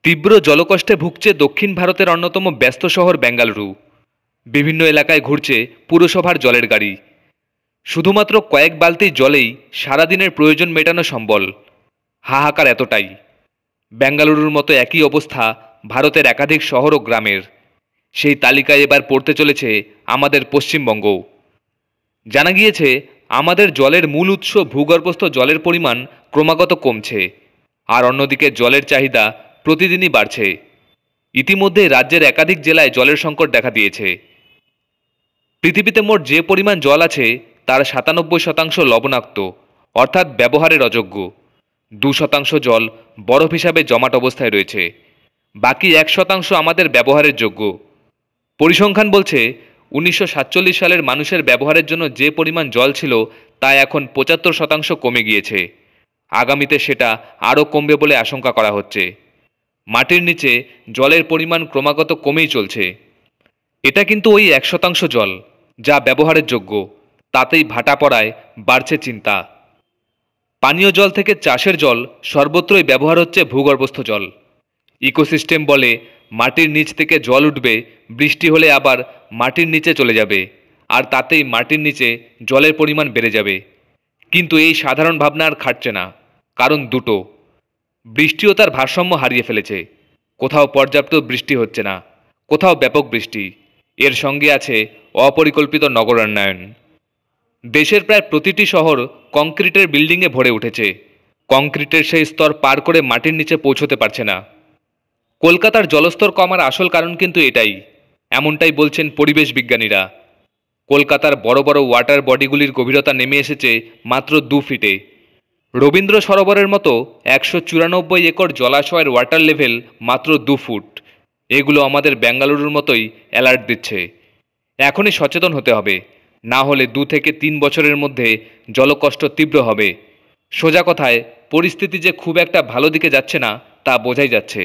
তীব্র জলকষ্টে ভুগছে দক্ষিণ ভারতের অন্যতম ব্যস্ত শহর বেঙ্গালুরু। বিভিন্ন এলাকায় ঘুরছে পুরসভার জলের গাড়ি। শুধুমাত্র কয়েক বালতি জলেই সারাদিনের প্রয়োজন মেটানো সম্বল। হাহাকার এতটাই। বেঙ্গালুরুর মতো একই অবস্থা ভারতের একাধিক শহর ও গ্রামের। সেই তালিকায় এবার পড়তে চলেছে আমাদের পশ্চিমবঙ্গ। জানা গিয়েছে আমাদের জলের মূল উৎস ভূগর্ভস্থ জলের পরিমাণ ক্রমাগত কমছে, আর অন্যদিকে জলের চাহিদা প্রতিদিনই বাড়ছে। ইতিমধ্যে রাজ্যের একাধিক জেলায় জলের সংকট দেখা দিয়েছে। পৃথিবীতে মোট যে পরিমাণ জল আছে তার ৯৭% লবণাক্ত, অর্থাৎ ব্যবহারের অযোগ্য। ২% জল বরফ হিসাবে জমাট অবস্থায় রয়েছে। বাকি ১% আমাদের ব্যবহারের যোগ্য। পরিসংখ্যান বলছে ১৯৪৭ সালের মানুষের ব্যবহারের জন্য যে পরিমাণ জল ছিল তা এখন ৭৫% কমে গিয়েছে। আগামীতে সেটা আরও কমবে বলে আশঙ্কা করা হচ্ছে। মাটির নিচে জলের পরিমাণ ক্রমাগত কমেই চলছে। এটা কিন্তু ওই ১% জল যা ব্যবহারের যোগ্য, তাতেই ভাটা পড়ায় বাড়ছে চিন্তা। পানীয় জল থেকে চাষের জল সর্বত্রই ব্যবহার হচ্ছে ভূগর্ভস্থ জল। ইকোসিস্টেম বলে মাটির নিচ থেকে জল উঠবে, বৃষ্টি হলে আবার মাটির নিচে চলে যাবে, আর তাতেই মাটির নিচে জলের পরিমাণ বেড়ে যাবে। কিন্তু এই সাধারণ ভাবনা আর খাটছে না। কারণ দুটো: বৃষ্টিও তার ভারসাম্য হারিয়ে ফেলেছে। কোথাও পর্যাপ্ত বৃষ্টি হচ্ছে না, কোথাও ব্যাপক বৃষ্টি। এর সঙ্গে আছে অপরিকল্পিত নগরায়ণ। দেশের প্রায় প্রতিটি শহর কংক্রিটের বিল্ডিংয়ে ভরে উঠেছে। কংক্রিটের সেই স্তর পার করে মাটির নিচে পৌঁছতে পারছে না। কলকাতার জলস্তর কমার আসল কারণ কিন্তু এটাই, এমনটাই বলছেন পরিবেশ বিজ্ঞানীরা। কলকাতার বড় বড় ওয়াটার বডিগুলির গভীরতা নেমে এসেছে মাত্র ২ ফিটে। রবীন্দ্র সরোবরের মতো ১৯৪ একর জলাশয়ের ওয়াটার লেভেল মাত্র ২ ফুট। এগুলো আমাদের বেঙ্গালুরুর মতোই অ্যালার্ট দিচ্ছে। এখনই সচেতন হতে হবে, না হলে ২ থেকে ৩ বছরের মধ্যে জলকষ্ট তীব্র হবে। সোজা কথায়, পরিস্থিতি যে খুব একটা ভালো দিকে যাচ্ছে না তা বোঝাই যাচ্ছে।